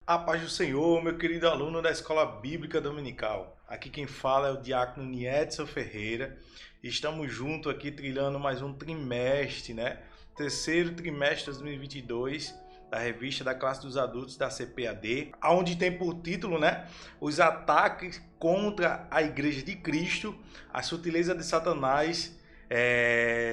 A paz do Senhor, meu querido aluno da Escola Bíblica Dominical. Aqui quem fala é o diácono Niedson Ferreira. Estamos juntos aqui trilhando mais um trimestre, né? Terceiro trimestre de 2022 da revista da classe dos adultos da CPAD, onde tem por título, né, os ataques contra a Igreja de Cristo, a sutileza de Satanás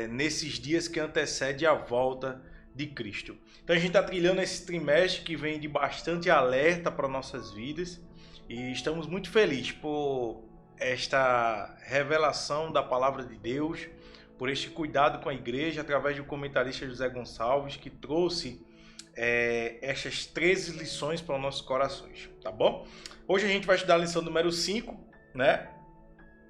nesses dias que antecedem a volta de Cristo. Então a gente está trilhando esse trimestre que vem de bastante alerta para nossas vidas e estamos muito felizes por esta revelação da palavra de Deus, por este cuidado com a igreja através do comentarista José Gonçalves, que trouxe estas 13 lições para os nossos corações, tá bom? Hoje a gente vai estudar a lição número 5, né?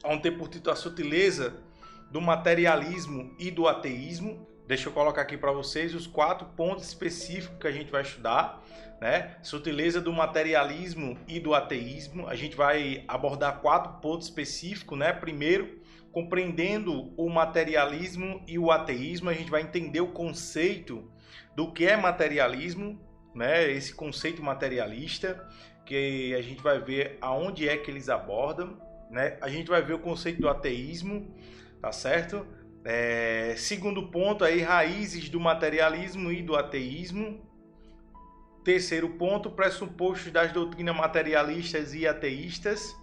Onde tem por título a sutileza do materialismo e do ateísmo. Deixa eu colocar aqui para vocês os 4 pontos específicos que a gente vai estudar, né? Sutileza do materialismo e do ateísmo. A gente vai abordar 4 pontos específicos, né? Primeiro, compreendendo o materialismo e o ateísmo, a gente vai entender o conceito do que é materialismo, né? Esse conceito materialista, que a gente vai ver aonde é que eles abordam, né? A gente vai ver o conceito do ateísmo, tá certo? Segundo ponto aí, raízes do materialismo e do ateísmo. Terceiro ponto, pressupostos das doutrinas materialistas e ateístas.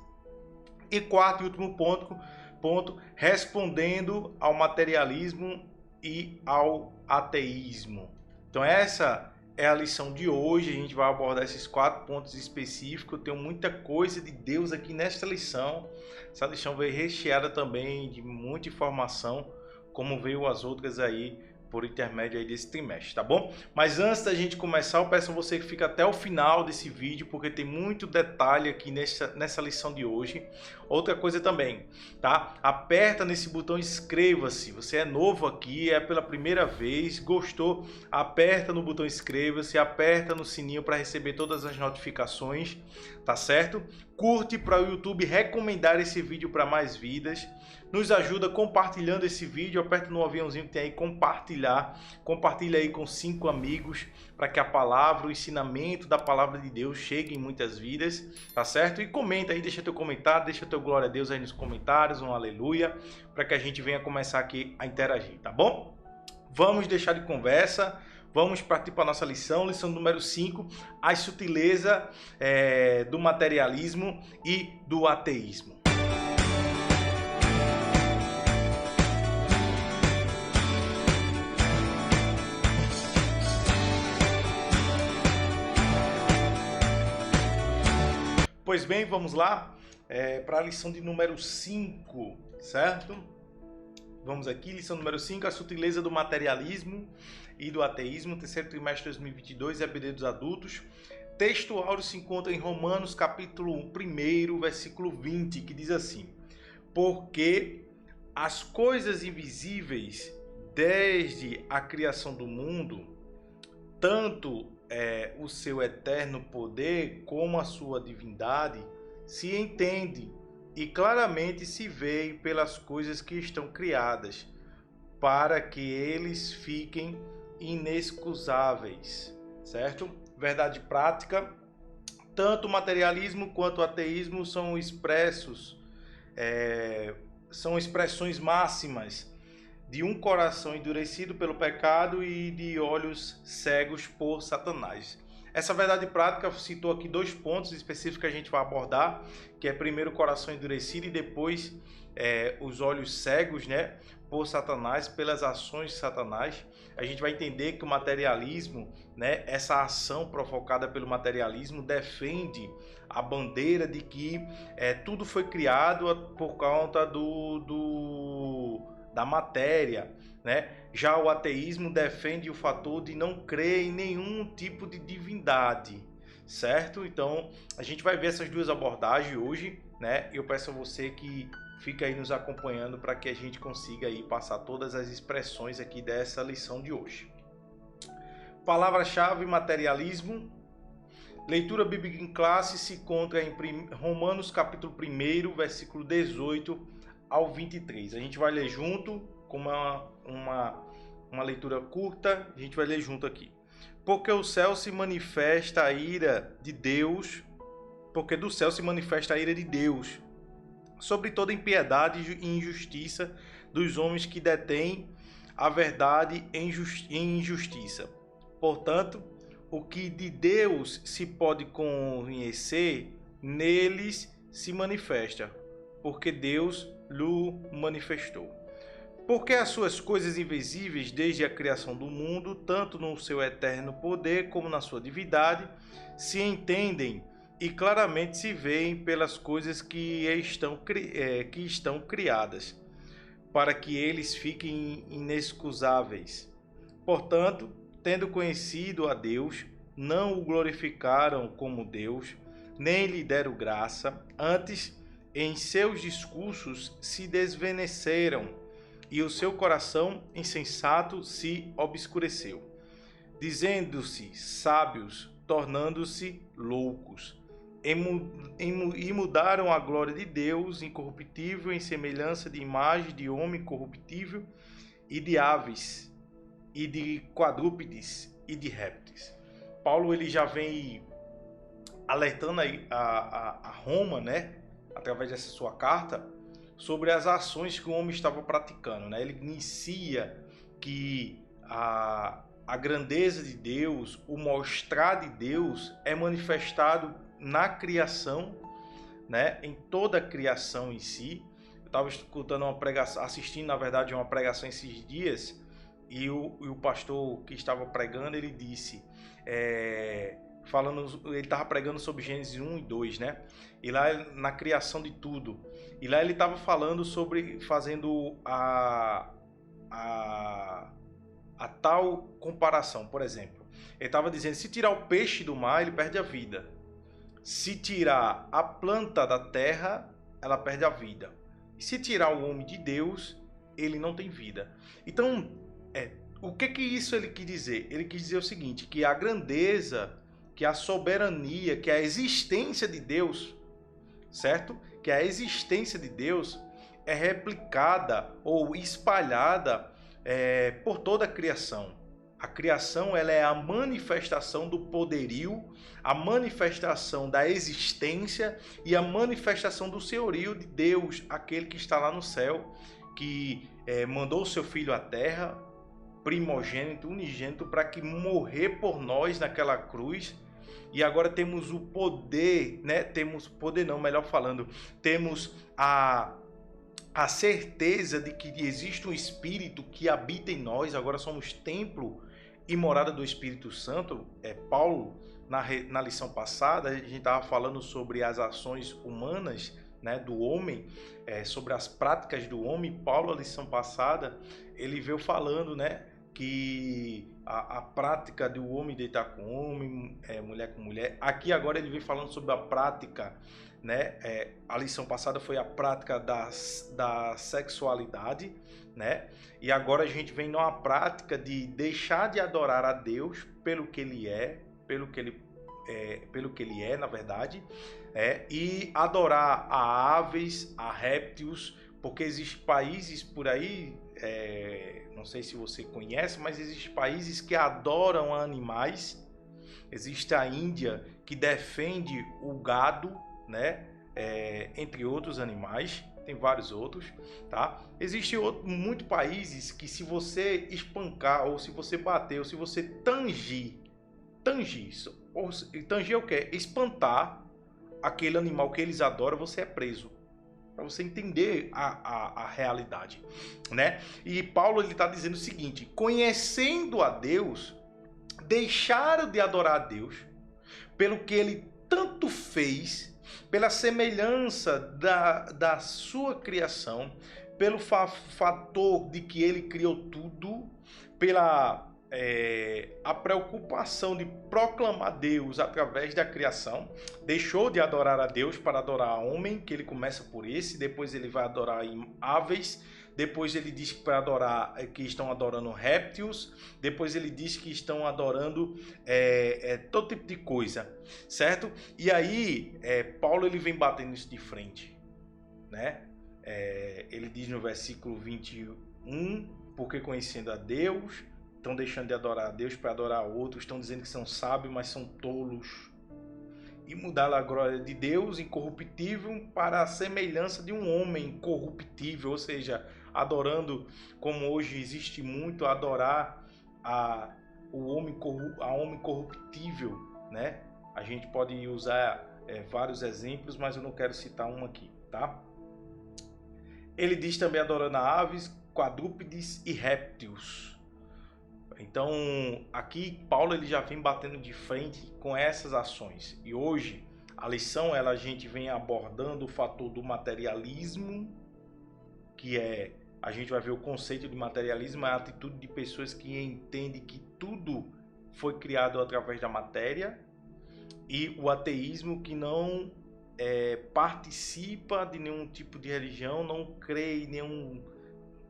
E quarto e último ponto, respondendo ao materialismo e ao ateísmo. Então essa é a lição de hoje. A gente vai abordar esses 4 pontos específicos. Eu tenho muita coisa de Deus aqui nesta lição. Essa lição veio recheada também de muita informação, como veio as outras aí por intermédio aí desse trimestre, tá bom? Mas antes da gente começar, eu peço a você que fique até o final desse vídeo, porque tem muito detalhe aqui nessa lição de hoje. Outra coisa também, tá? Aperta nesse botão inscreva-se. Você é novo aqui, é pela primeira vez, gostou? Aperta no botão inscreva-se, aperta no sininho para receber todas as notificações, tá certo? Curte para o YouTube recomendar esse vídeo para mais vidas. Nos ajuda compartilhando esse vídeo, aperta no aviãozinho que tem aí, compartilha aí com 5 amigos, para que a palavra, o ensinamento da palavra de Deus chegue em muitas vidas, tá certo? E comenta aí, deixa teu comentário, deixa teu glória a Deus aí nos comentários, um aleluia, para que a gente venha começar aqui a interagir, tá bom? Vamos deixar de conversa, vamos partir para a nossa lição número 5, a sutileza do materialismo e do ateísmo. Pois bem, vamos lá para a lição de número 5, certo? Vamos aqui, lição número 5, a sutileza do materialismo e do ateísmo, terceiro trimestre de 2022, EBD dos adultos. Texto áureo se encontra em Romanos, capítulo 1, versículo 20, que diz assim: porque as coisas invisíveis desde a criação do mundo, tanto o seu eterno poder como a sua divindade, se entende e claramente se vê pelas coisas que estão criadas, para que eles fiquem inexcusáveis, certo? Verdade prática, tanto o materialismo quanto o ateísmo são expressões máximas de um coração endurecido pelo pecado e de olhos cegos por Satanás. Essa verdade prática citou aqui 2 pontos específicos que a gente vai abordar, que é primeiro o coração endurecido e depois os olhos cegos, né, por Satanás, pelas ações de Satanás. A gente vai entender que o materialismo, né, essa ação provocada pelo materialismo defende a bandeira de que tudo foi criado por conta da matéria, né? Já o ateísmo defende o fator de não crer em nenhum tipo de divindade, certo? Então a gente vai ver essas 2 abordagens hoje, né? Eu peço a você que fique aí nos acompanhando para que a gente consiga aí passar todas as expressões aqui dessa lição de hoje. Palavra-chave: materialismo. Leitura bíblica em classe se encontra em Romanos capítulo 1, versículo 18 ao 23. A gente vai ler junto, com uma leitura curta, a gente vai ler junto aqui. Porque o céu se manifesta a ira de Deus, porque do céu se manifesta a ira de Deus sobre toda impiedade e injustiça dos homens que detêm a verdade em injustiça. Portanto, o que de Deus se pode conhecer, neles se manifesta, porque Deus lhe manifestou. Porque as suas coisas invisíveis, desde a criação do mundo, tanto no seu eterno poder como na sua divindade, se entendem e claramente se veem pelas coisas que estão criadas, para que eles fiquem inexcusáveis. Portanto, tendo conhecido a Deus, não o glorificaram como Deus, nem lhe deram graça, antes, em seus discursos se desvaneceram, e o seu coração insensato se obscureceu, dizendo-se sábios, tornando-se loucos, e mudaram a glória de Deus incorruptível em semelhança de imagem de homem corruptível e de aves, e de quadrúpedes e de répteis. Paulo ele já vem alertando a Roma, né, através dessa sua carta, sobre as ações que o homem estava praticando, né? Ele inicia que a grandeza de Deus, o mostrar de Deus é manifestado na criação, né? Em toda a criação em si. Eu estava escutando uma pregação, assistindo na verdade uma pregação esses dias, e o pastor que estava pregando, ele disse, ele estava pregando sobre Gênesis 1 e 2, né? E lá na criação de tudo. E lá ele estava falando sobre, fazendo a tal comparação. Por exemplo, ele estava dizendo, se tirar o peixe do mar, ele perde a vida. Se tirar a planta da terra, ela perde a vida. E se tirar o homem de Deus, ele não tem vida. Então, o que isso ele quis dizer? Ele quis dizer o seguinte, que a grandeza, que a soberania, que a existência de Deus, certo? Que a existência de Deus é replicada ou espalhada por toda a criação. A criação ela é a manifestação do poderio, a manifestação da existência e a manifestação do senhorio de Deus, aquele que está lá no céu, que mandou o seu Filho à terra, primogênito, unigênito, para que morrer por nós naquela cruz. E agora temos o poder, né? Temos poder não, melhor falando, temos a certeza de que existe um Espírito que habita em nós. Agora somos templo e morada do Espírito Santo. Paulo, na lição passada, a gente estava falando sobre as ações humanas, né, do homem, sobre as práticas do homem. Paulo, na lição passada, ele veio falando, né, que a prática do homem deitar com homem, mulher com mulher. Aqui agora ele vem falando sobre a prática, né? A lição passada foi a prática da sexualidade, né? E agora a gente vem numa prática de deixar de adorar a Deus pelo que Ele é, pelo que Ele é, na verdade, e adorar a aves, a répteis, porque existem países por aí, não sei se você conhece, mas existem países que adoram animais. Existe a Índia, que defende o gado, né? Entre outros animais, tem vários outros, tá? Existem muitos países que, se você espancar, ou se você bater, ou se você tangir é o quê? Espantar aquele animal que eles adoram, você é preso. Para você entender a realidade, né? E Paulo ele está dizendo o seguinte: conhecendo a Deus, deixaram de adorar a Deus pelo que Ele tanto fez, pela semelhança da sua criação, pelo fator de que Ele criou tudo, pela a preocupação de proclamar Deus através da criação. Deixou de adorar a Deus para adorar a homem, que ele começa por esse, depois ele vai adorar aves, depois ele diz que para adorar, que estão adorando répteis, depois ele diz que estão adorando todo tipo de coisa, certo? E aí Paulo ele vem batendo isso de frente, né? Ele diz no versículo 21, porque conhecendo a Deus, estão deixando de adorar a Deus para adorar outros, estão dizendo que são sábios, mas são tolos. E mudaram a glória de Deus incorruptível para a semelhança de um homem corruptível, ou seja, adorando, como hoje existe muito, adorar a homem corruptível, né? A gente pode usar vários exemplos, mas eu não quero citar um aqui, tá? Ele diz também adorando a aves, quadrúpedes e répteis. Então, aqui Paulo ele já vem batendo de frente com essas ações. E hoje a lição a gente vem abordando o fator do materialismo, que a gente vai ver o conceito de materialismo, é a atitude de pessoas que entendem que tudo foi criado através da matéria, e o ateísmo, que não participa de nenhum tipo de religião, não crê em nenhum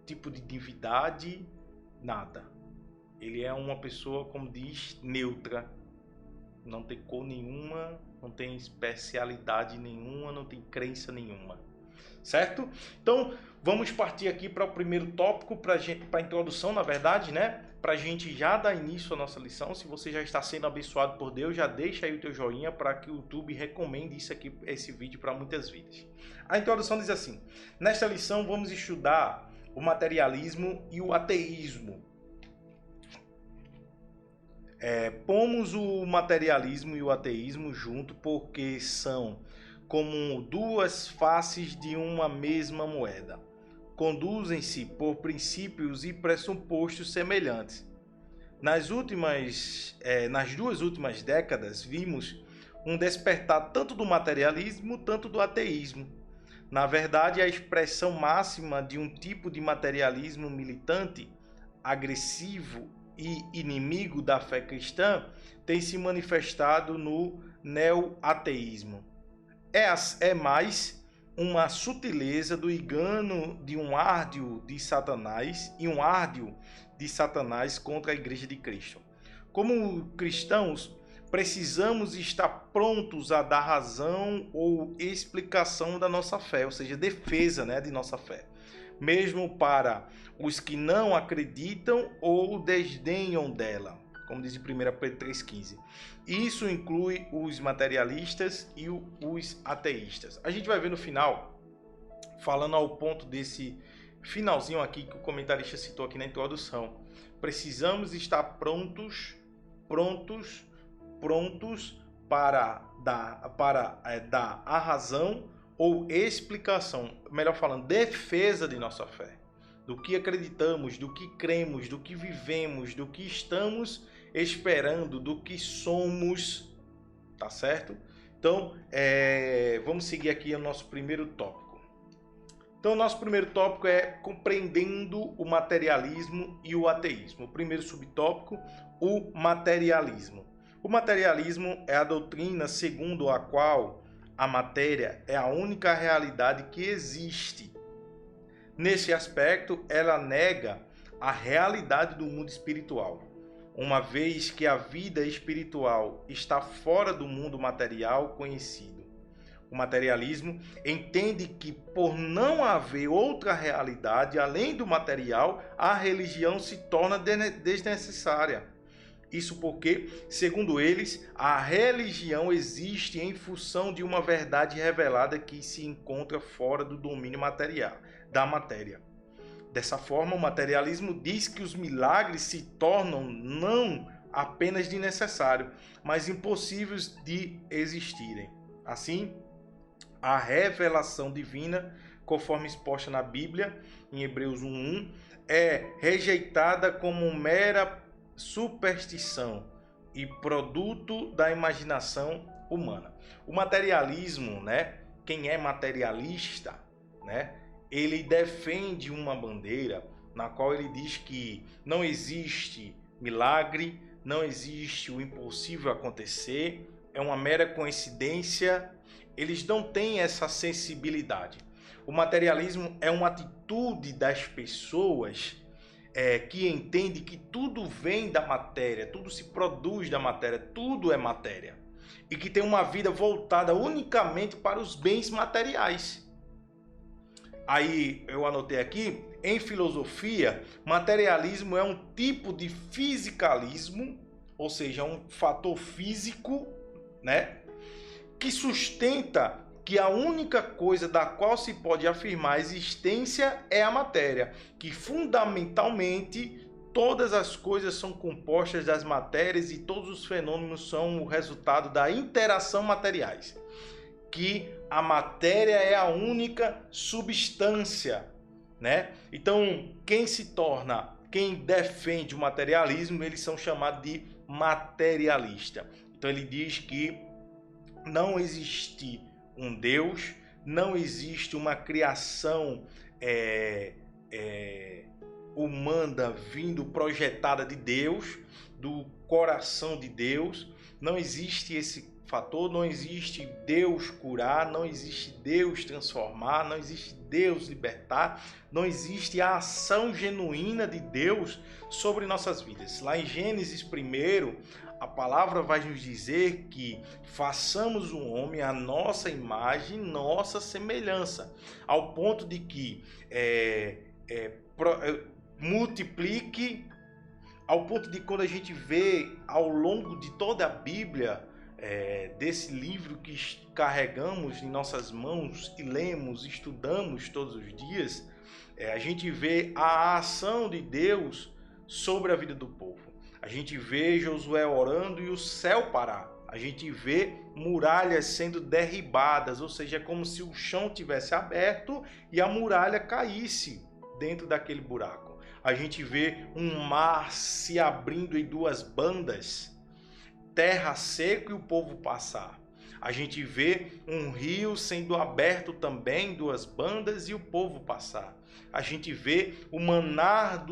tipo de divindade, nada. Ele é uma pessoa, como diz, neutra, não tem cor nenhuma, não tem especialidade nenhuma, não tem crença nenhuma, certo? Então vamos partir aqui para o primeiro tópico, para a introdução, na verdade, né? Para a gente já dar início à nossa lição. Se você já está sendo abençoado por Deus, já deixa aí o teu joinha para que o YouTube recomende esse vídeo para muitas vidas. A introdução diz assim: nesta lição vamos estudar o materialismo e o ateísmo. Pomos o materialismo e o ateísmo junto porque são como duas faces de uma mesma moeda. Conduzem-se por princípios e pressupostos semelhantes. Nas duas últimas décadas, vimos um despertar tanto do materialismo, tanto do ateísmo. Na verdade, a expressão máxima de um tipo de materialismo militante, agressivo e inimigo da fé cristã tem se manifestado no neo-ateísmo. É mais uma sutileza do engano de um árdio de Satanás e um árdio de Satanás contra a Igreja de Cristo. Como cristãos, precisamos estar prontos a dar razão ou explicação da nossa fé, ou seja, defesa, né, de nossa fé, mesmo para os que não acreditam ou desdenham dela, como diz em 1 Pedro 3,15. Isso inclui os materialistas e os ateístas. A gente vai ver no final, falando ao ponto desse finalzinho aqui que o comentarista citou aqui na introdução. Precisamos estar prontos para dar a razão ou explicação, melhor falando, defesa de nossa fé, do que acreditamos, do que cremos, do que vivemos, do que estamos esperando, do que somos, tá certo? Então, vamos seguir aqui o nosso primeiro tópico. Então, o nosso primeiro tópico é compreendendo o materialismo e o ateísmo. O primeiro subtópico, o materialismo. O materialismo é a doutrina segundo a qual a matéria é a única realidade que existe. Nesse aspecto, ela nega a realidade do mundo espiritual, uma vez que a vida espiritual está fora do mundo material conhecido. O materialismo entende que, por não haver outra realidade além do material, a religião se torna desnecessária. Isso porque, segundo eles, a religião existe em função de uma verdade revelada que se encontra fora do domínio da matéria. Dessa forma, o materialismo diz que os milagres se tornam não apenas desnecessários, mas impossíveis de existirem. Assim, a revelação divina, conforme exposta na Bíblia, em Hebreus 1:1, é rejeitada como mera superstição e produto da imaginação humana. O materialismo, né? Quem é materialista, né? Ele defende uma bandeira na qual ele diz que não existe milagre, não existe o impossível acontecer, é uma mera coincidência. Eles não têm essa sensibilidade. O materialismo é uma atitude das pessoas que entende que tudo vem da matéria, tudo se produz da matéria, tudo é matéria, e que tem uma vida voltada unicamente para os bens materiais. Aí eu anotei aqui, em filosofia, materialismo é um tipo de fisicalismo, ou seja, um fator físico, né, que sustenta que a única coisa da qual se pode afirmar a existência é a matéria, que fundamentalmente todas as coisas são compostas das matérias e todos os fenômenos são o resultado da interação materiais, que a matéria é a única substância, né? Então, quem defende o materialismo, eles são chamados de materialista. Então ele diz que não existe um Deus, não existe uma criação humana vindo projetada de Deus, do coração de Deus. Não existe esse fator, não existe Deus curar, não existe Deus transformar, não existe Deus libertar, não existe a ação genuína de Deus sobre nossas vidas. Lá em Gênesis 1, a palavra vai nos dizer que façamos o homem à nossa imagem, nossa semelhança, ao ponto de que multiplique, ao ponto de quando a gente vê ao longo de toda a Bíblia, desse livro que carregamos em nossas mãos e lemos, estudamos todos os dias, a gente vê a ação de Deus sobre a vida do povo. A gente vê Josué orando e o céu parar. A gente vê muralhas sendo derribadas, ou seja, é como se o chão tivesse aberto e a muralha caísse dentro daquele buraco. A gente vê um mar se abrindo em duas bandas, terra seca e o povo passar. A gente vê um rio sendo aberto também, duas bandas, e o povo passar. A gente vê o maná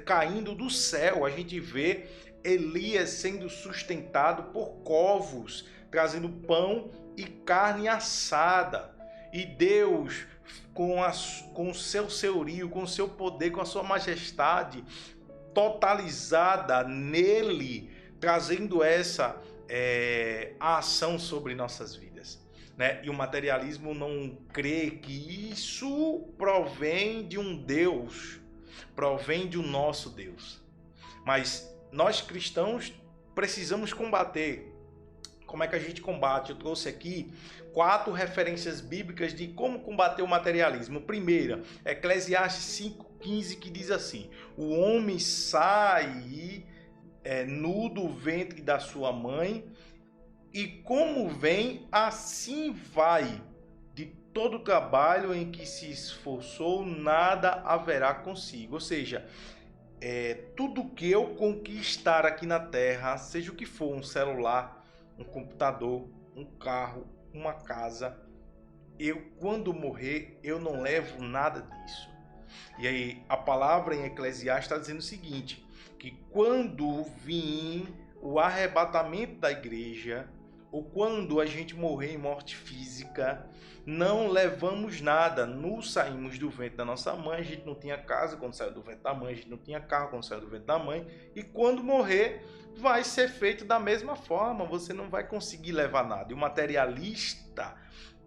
caindo do céu. A gente vê Elias sendo sustentado por corvos, trazendo pão e carne assada. E Deus, com o seu senhorio, com o seu poder, com a sua majestade totalizada nele, trazendo essa ação sobre nossas vidas, né? E o materialismo não crê que isso provém de um Deus, provém de um nosso Deus. Mas nós cristãos precisamos combater. Como é que a gente combate? Eu trouxe aqui 4 referências bíblicas de como combater o materialismo. Primeira, Eclesiastes 5,15, que diz assim: o homem sai nu do ventre da sua mãe, e como vem, assim vai. De todo o trabalho em que se esforçou, nada haverá consigo. Ou seja, tudo que eu conquistar aqui na terra, seja o que for, um celular, um computador, um carro, uma casa, quando morrer, eu não levo nada disso. E aí a palavra em Eclesiastes está dizendo o seguinte, que quando vir o arrebatamento da igreja, ou quando a gente morrer em morte física, não levamos nada, nos saímos do ventre da nossa mãe, a gente não tinha casa quando saiu do ventre da mãe, a gente não tinha carro quando saiu do ventre da mãe, e quando morrer vai ser feito da mesma forma, você não vai conseguir levar nada. E o materialista,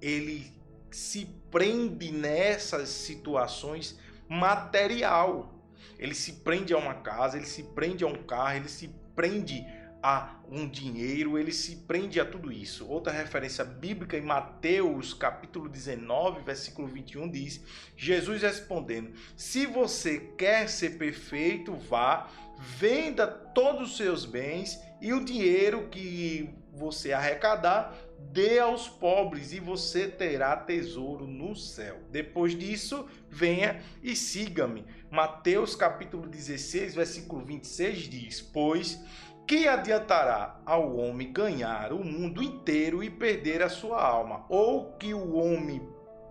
ele se prende nessas situações material. Ele se prende a uma casa, ele se prende a um carro, ele se prende a um dinheiro, ele se prende a tudo isso. Outra referência bíblica em Mateus capítulo 19, versículo 21 diz: Jesus respondendo: se você quer ser perfeito, vá, venda todos os seus bens e o dinheiro que você arrecadar, dê aos pobres e você terá tesouro no céu. Depois disso, venha e siga-me. Mateus capítulo 16, versículo 26 diz: pois que adiantará ao homem ganhar o mundo inteiro e perder a sua alma? Ou que o homem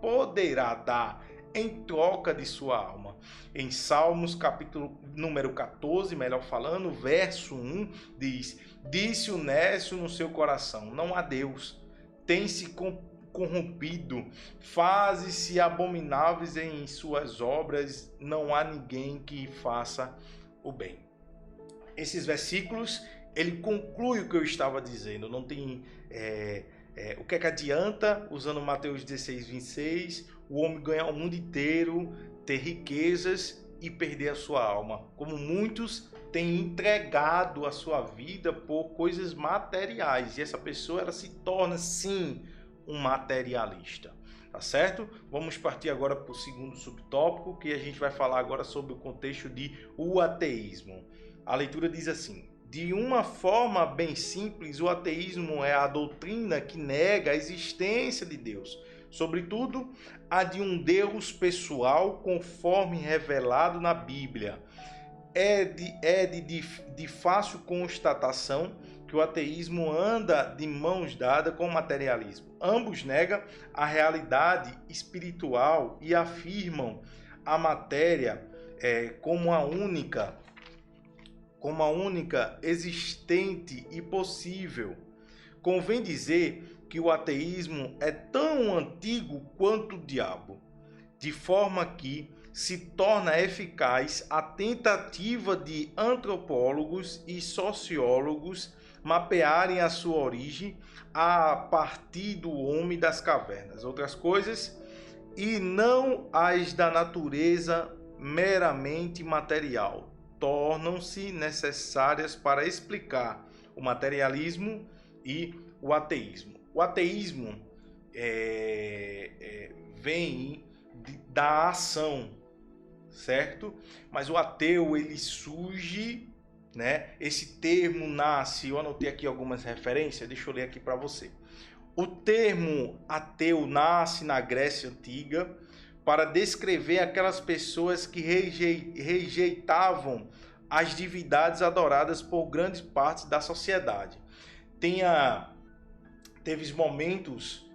poderá dar em troca de sua alma? Em Salmos capítulo número 14, melhor falando, verso 1, diz: disse o nécio no seu coração, não há Deus, tem-se corrompido, faze-se abomináveis em suas obras, não há ninguém que faça o bem. Esses versículos, ele conclui o que eu estava dizendo. Não tem o que é que adianta, usando Mateus 16, 26, o homem ganhar o mundo inteiro, ter riquezas e perder a sua alma, como muitos têm entregado a sua vida por coisas materiais, e essa pessoa ela se torna sim um materialista, tá certo? Vamos partir agora para o segundo subtópico, que a gente vai falar agora sobre o contexto de o ateísmo. A leitura diz assim: de uma forma bem simples, o ateísmo é a doutrina que nega a existência de Deus, sobretudo a de um Deus pessoal conforme revelado na Bíblia. É de fácil constatação que o ateísmo anda de mãos dadas com o materialismo. Ambos negam a realidade espiritual e afirmam a matéria como a única existente e possível. Convém dizer que o ateísmo é tão antigo quanto o diabo, de forma que se torna eficaz a tentativa de antropólogos e sociólogos mapearem a sua origem a partir do homem das cavernas, outras coisas, e não as da natureza meramente material, tornam-se necessárias para explicar o materialismo e o ateísmo. O ateísmo vem da ação, certo? Mas o ateu, ele surge, né? Esse termo nasce, eu anotei aqui algumas referências, deixa eu ler aqui para você. O termo ateu nasce na Grécia Antiga para descrever aquelas pessoas que rejeitavam as divindades adoradas por grandes partes da sociedade. Teve momentos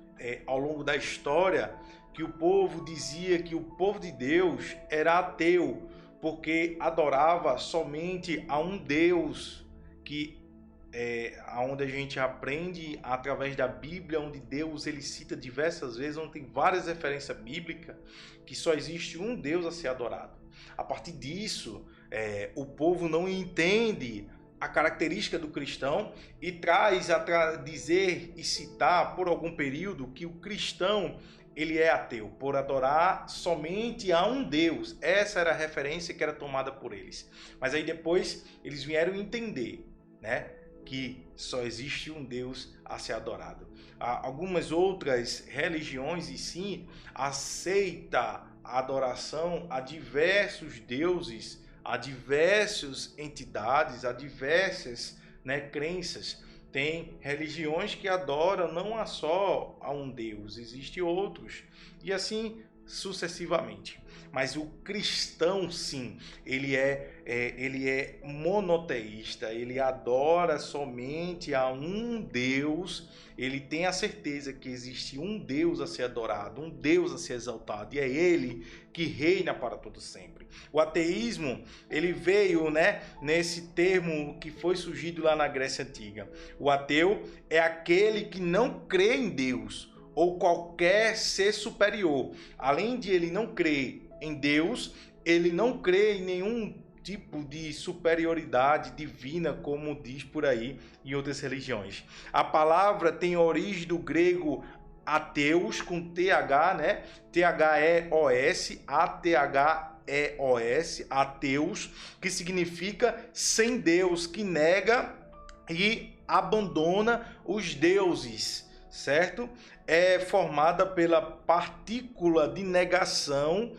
ao longo da história que o povo dizia que o povo de Deus era ateu, porque adorava somente a um Deus, que onde a gente aprende através da Bíblia, onde Deus ele cita diversas vezes, onde tem várias referências bíblicas, que só existe um Deus a ser adorado. A partir disso, o povo não entende a característica do cristão e traz a dizer e citar por algum período que o cristão ele é ateu, por adorar somente a um Deus. Essa era a referência que era tomada por eles. Mas aí depois eles vieram entender, né, que só existe um Deus a ser adorado. Algumas outras religiões, e sim, aceitam a adoração a diversos deuses, a diversas entidades, a diversas, né, crenças. Tem religiões que adoram não só a um Deus, existem outros, e assim sucessivamente. Mas o cristão, sim, ele é monoteísta, ele adora somente a um Deus, ele tem a certeza que existe um Deus a ser adorado, um Deus a ser exaltado, e é ele que reina para todo sempre. O ateísmo, ele veio, né, nesse termo que foi surgido lá na Grécia Antiga. O ateu é aquele que não crê em Deus ou qualquer ser superior. Além de ele não crer em Deus, ele não crê em nenhum tipo de superioridade divina, como diz por aí em outras religiões. A palavra tem origem do grego ateus, com TH, né? THEOS, ATHEOS, ateus, que significa sem Deus, que nega e abandona os deuses, certo? É formada pela partícula de negação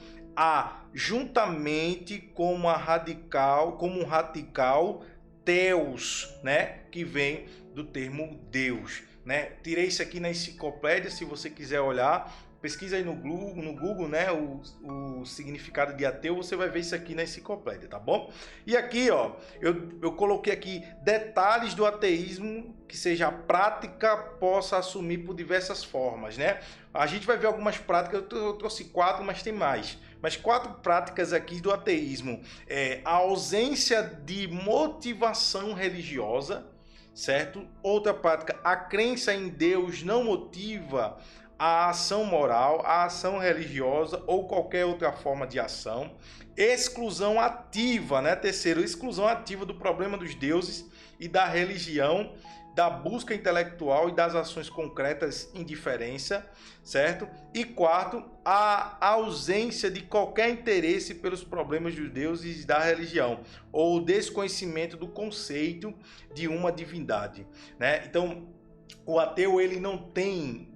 juntamente com um radical teos, né, que vem do termo Deus, né? Tirei isso aqui na enciclopédia, se você quiser olhar, pesquisa aí no Google, né, o significado de ateu, você vai ver isso aqui na enciclopédia, tá bom? E aqui, ó, eu coloquei aqui detalhes do ateísmo que seja a prática possa assumir por diversas formas, né? A gente vai ver algumas práticas, eu trouxe 4, mas tem mais. Mas 4 práticas aqui do ateísmo. A ausência de motivação religiosa, certo? Outra prática, a crença em Deus não motiva a ação moral, a ação religiosa ou qualquer outra forma de ação. Exclusão ativa, né? Terceiro, exclusão ativa do problema dos deuses e da religião da busca intelectual e das ações concretas indiferença, certo? E quarto, a ausência de qualquer interesse pelos problemas dos deuses da religião, ou desconhecimento do conceito de uma divindade, né? Então, o ateu, ele não tem,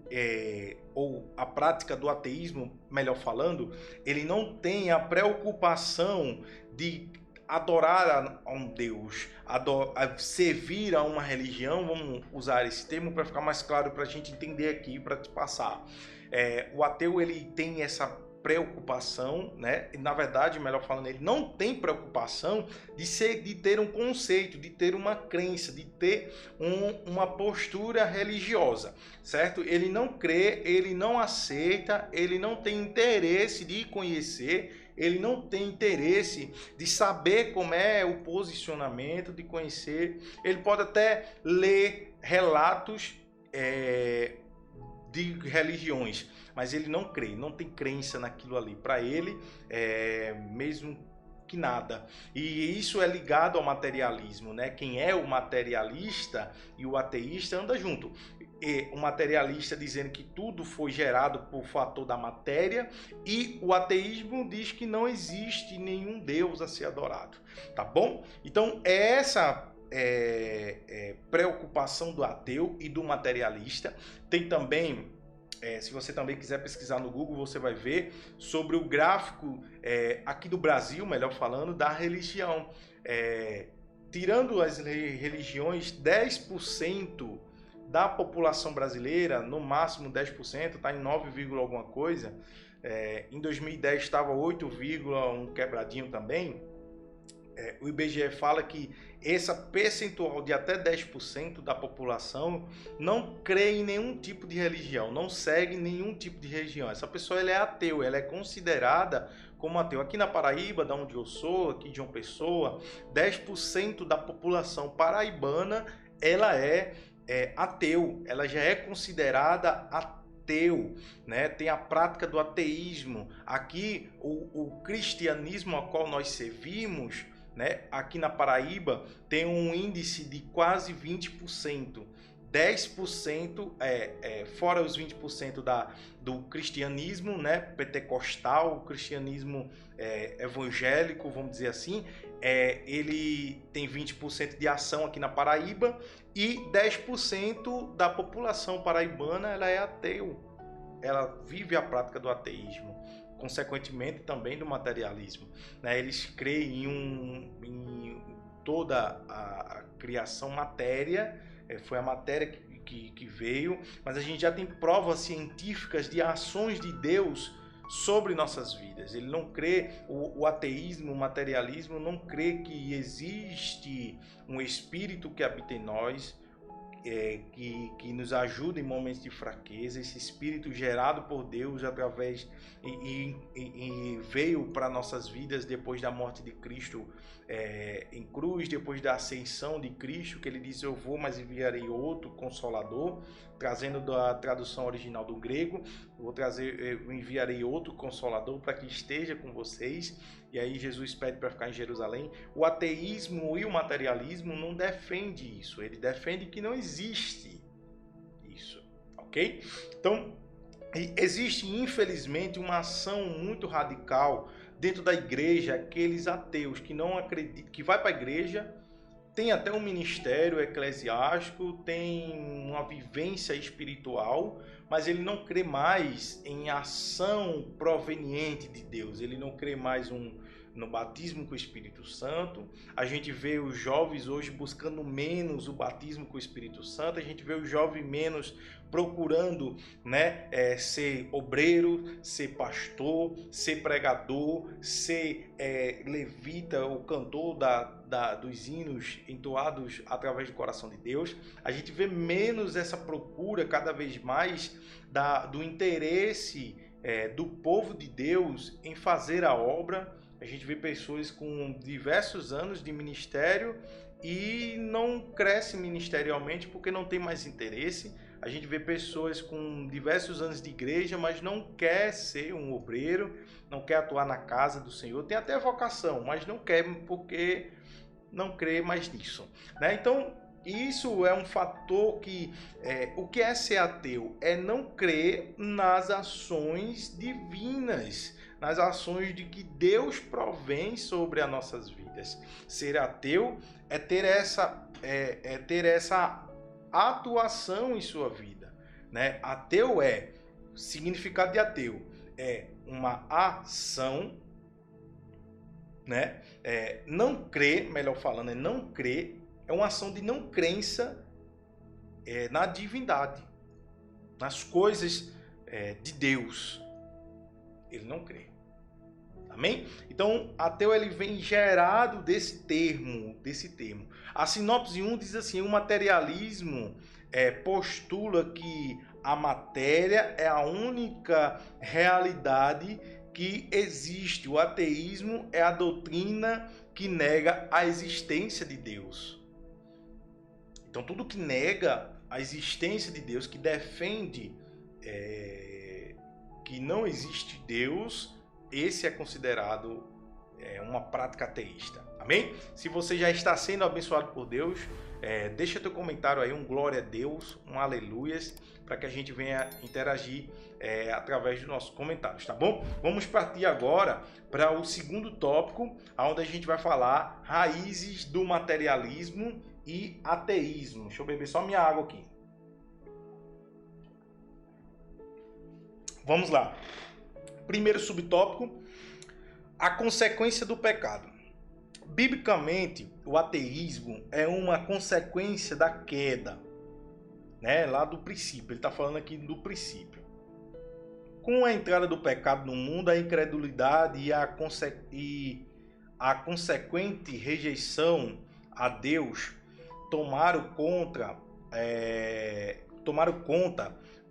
ou a prática do ateísmo, melhor falando, ele não tem a preocupação de adorar a um Deus, a servir a uma religião, vamos usar esse termo para ficar mais claro para a gente entender aqui, para te passar. O ateu, ele tem essa preocupação, né? Na verdade, melhor falando, ele não tem preocupação de ter um conceito, de ter uma crença, de ter uma postura religiosa, certo? Ele não crê, ele não aceita, ele não tem interesse de conhecer, ele não tem interesse de saber como é o posicionamento, de conhecer. Ele pode até ler relatos de religiões, mas ele não crê, não tem crença naquilo ali. Para ele, mesmo que nada. E isso é ligado ao materialismo, né? Quem é o materialista e o ateísta anda junto. E o materialista dizendo que tudo foi gerado por fator da matéria, e o ateísmo diz que não existe nenhum Deus a ser adorado, tá bom? Então essa preocupação do ateu e do materialista. Tem também, se você também quiser pesquisar no Google, você vai ver sobre o gráfico aqui do Brasil, melhor falando, da religião. Tirando as religiões, 10% da população brasileira, no máximo 10%, está em 9, alguma coisa. Em 2010 estava 8, um quebradinho também. O IBGE fala que essa percentual de até 10% da população não crê em nenhum tipo de religião, não segue nenhum tipo de religião. Essa pessoa, ela é ateu, ela é considerada como ateu. Aqui na Paraíba, da onde eu sou, aqui de uma pessoa, 10% da população paraibana, ela é ateu, ela já é considerada ateu, né? Tem a prática do ateísmo. Aqui, o cristianismo ao qual nós servimos, né, aqui na Paraíba, tem um índice de quase 20%. 10% fora os 20% do cristianismo, né, pentecostal, o cristianismo evangélico, vamos dizer assim, ele tem 20% de ação aqui na Paraíba, e 10% da população paraibana, ela é ateu, ela vive a prática do ateísmo, consequentemente também do materialismo, né? Eles creem em toda a criação matéria, foi a matéria que veio, mas a gente já tem provas científicas de ações de Deus sobre nossas vidas. Ele não crê, o ateísmo, o materialismo não crê que existe um espírito que habita em nós, que nos ajuda em momentos de fraqueza. Esse espírito gerado por Deus através e veio para nossas vidas depois da morte de Cristo em cruz, depois da ascensão de Cristo, que ele disse: eu vou, mas enviarei outro Consolador, trazendo da tradução original do grego, eu enviarei outro Consolador para que esteja com vocês. E aí Jesus pede para ficar em Jerusalém. O ateísmo e o materialismo não defende isso. Ele defende que não existe isso, ok? Então, existe infelizmente uma ação muito radical dentro da igreja, aqueles ateus que não acreditam, que vai para a igreja, tem até um ministério eclesiástico, tem uma vivência espiritual, mas ele não crê mais em ação proveniente de Deus, ele não crê mais no batismo com o Espírito Santo. A gente vê os jovens hoje buscando menos o batismo com o Espírito Santo, a gente vê os jovens menos procurando, né, ser obreiro, ser pastor, ser pregador, ser levita, o cantor dos hinos entoados através do coração de Deus. A gente vê menos essa procura cada vez mais do interesse do povo de Deus em fazer a obra. A gente vê pessoas com diversos anos de ministério e não cresce ministerialmente porque não tem mais interesse. A gente vê pessoas com diversos anos de igreja, mas não quer ser um obreiro, não quer atuar na casa do Senhor. Tem até vocação, mas não quer porque não crê mais nisso, né? Então, isso é um fator que... o que é ser ateu? É não crer nas ações divinas, nas ações de que Deus provém sobre as nossas vidas. Ser ateu é ter essa atuação em sua vida, né? Ateu significado de ateu é uma ação, né? Não crer, melhor falando, não crer, é uma ação de não crença na divindade, nas coisas de Deus. Ele não crê. Amém? Então, ateu ele vem gerado desse termo. A sinopse 1 diz assim: o materialismo postula que a matéria é a única realidade que existe. O ateísmo é a doutrina que nega a existência de Deus. Então, tudo que nega a existência de Deus, que defende que não existe Deus, esse é considerado uma prática ateísta. Amém? Se você já está sendo abençoado por Deus, deixa teu comentário aí, um glória a Deus, um aleluias, para que a gente venha interagir através dos nossos comentários, tá bom? Vamos partir agora para o segundo tópico, onde a gente vai falar raízes do materialismo e ateísmo. Deixa eu beber só minha água aqui. Vamos lá. Primeiro subtópico, a consequência do pecado. Biblicamente, o ateísmo é uma consequência da queda, né? Lá do princípio, ele está falando aqui do princípio. Com a entrada do pecado no mundo, a incredulidade e a consequente rejeição a Deus tomaram conta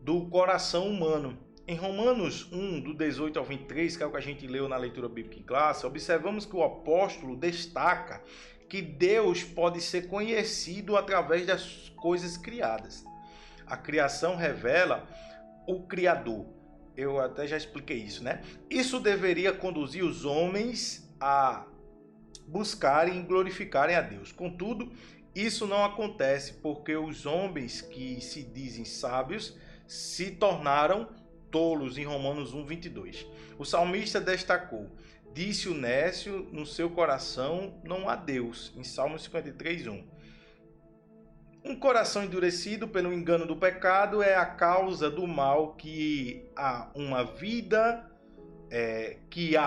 do coração humano. Em Romanos 1, do 18 ao 23, que é o que a gente leu na leitura bíblica em classe, observamos que o apóstolo destaca que Deus pode ser conhecido através das coisas criadas. A criação revela o Criador. Eu até já expliquei isso, né? Isso deveria conduzir os homens a buscarem e glorificarem a Deus. Contudo, isso não acontece porque os homens que se dizem sábios se tornaram tolos, em Romanos 1, 22. O salmista destacou: disse o nécio no seu coração, não há Deus, em Salmos 53, 1. Um coração endurecido pelo engano do pecado é a causa do mal que há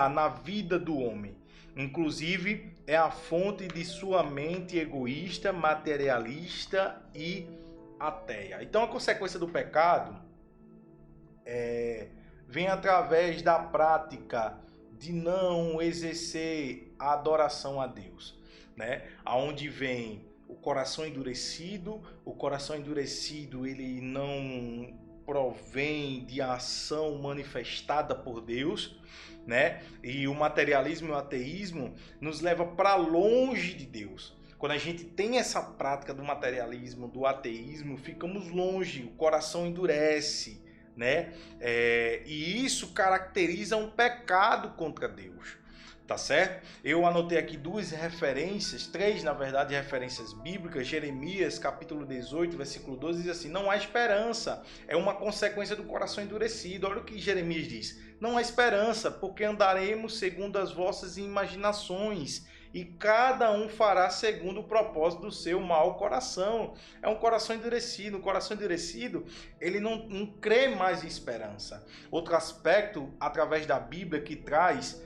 na vida do homem. Inclusive, é a fonte de sua mente egoísta, materialista e ateia. Então, a consequência do pecado vem através da prática de não exercer a adoração a Deus, né? Aonde vem o coração endurecido. O coração endurecido, ele não provém de ação manifestada por Deus, né? E o materialismo e o ateísmo nos leva para longe de Deus. Quando a gente tem essa prática do materialismo, do ateísmo, ficamos longe, o coração endurece, né? E isso caracteriza um pecado contra Deus, tá certo? Eu anotei aqui três na verdade, referências bíblicas. Jeremias, capítulo 18, versículo 12, diz assim: não há esperança, é uma consequência do coração endurecido. Olha o que Jeremias diz: não há esperança, porque andaremos segundo as vossas imaginações, e cada um fará segundo o propósito do seu mau coração. É um coração endurecido. Um coração endurecido, ele não crê mais em esperança. Outro aspecto, através da Bíblia, que traz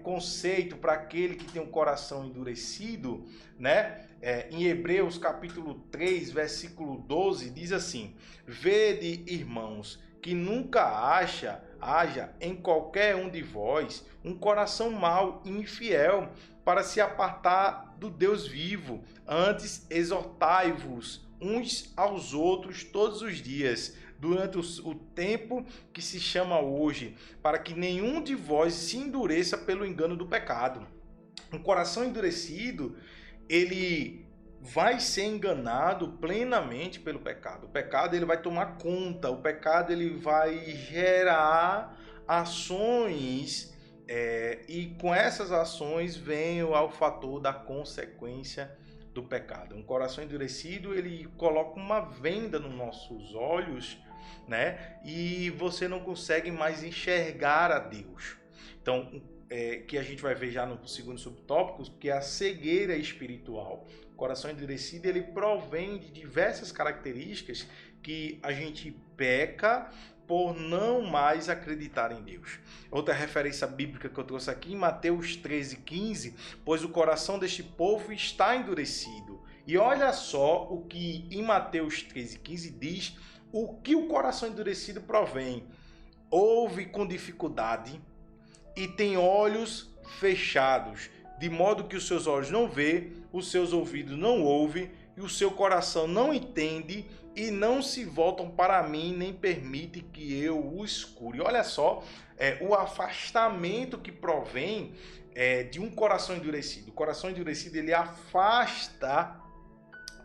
conceito para aquele que tem um coração endurecido, né? Em Hebreus capítulo 3, versículo 12, diz assim: vede, irmãos, que nunca haja em qualquer um de vós um coração mau e infiel para se apartar do Deus vivo. Antes exortai-vos uns aos outros todos os dias, durante o tempo que se chama hoje, para que nenhum de vós se endureça pelo engano do pecado. Um coração endurecido, ele vai ser enganado plenamente pelo pecado. O pecado, ele vai tomar conta. O pecado, ele vai gerar ações e com essas ações vem ao fator da consequência do pecado. Um coração endurecido, ele coloca uma venda nos nossos olhos, né? E você não consegue mais enxergar a Deus. Então, que a gente vai ver já no segundo subtópico, que é a cegueira espiritual. O coração endurecido, ele provém de diversas características que a gente peca por não mais acreditar em Deus. Outra referência bíblica que eu trouxe aqui, em Mateus 13:15, pois o coração deste povo está endurecido. E olha só o que em Mateus 13:15 diz, o que o coração endurecido provém. Ouve com dificuldade e tem olhos fechados, de modo que os seus olhos não vê, os seus ouvidos não ouvem, e o seu coração não entende, e não se voltam para mim, nem permite que eu os cure. Olha só, o afastamento que provém de um coração endurecido. O coração endurecido, ele afasta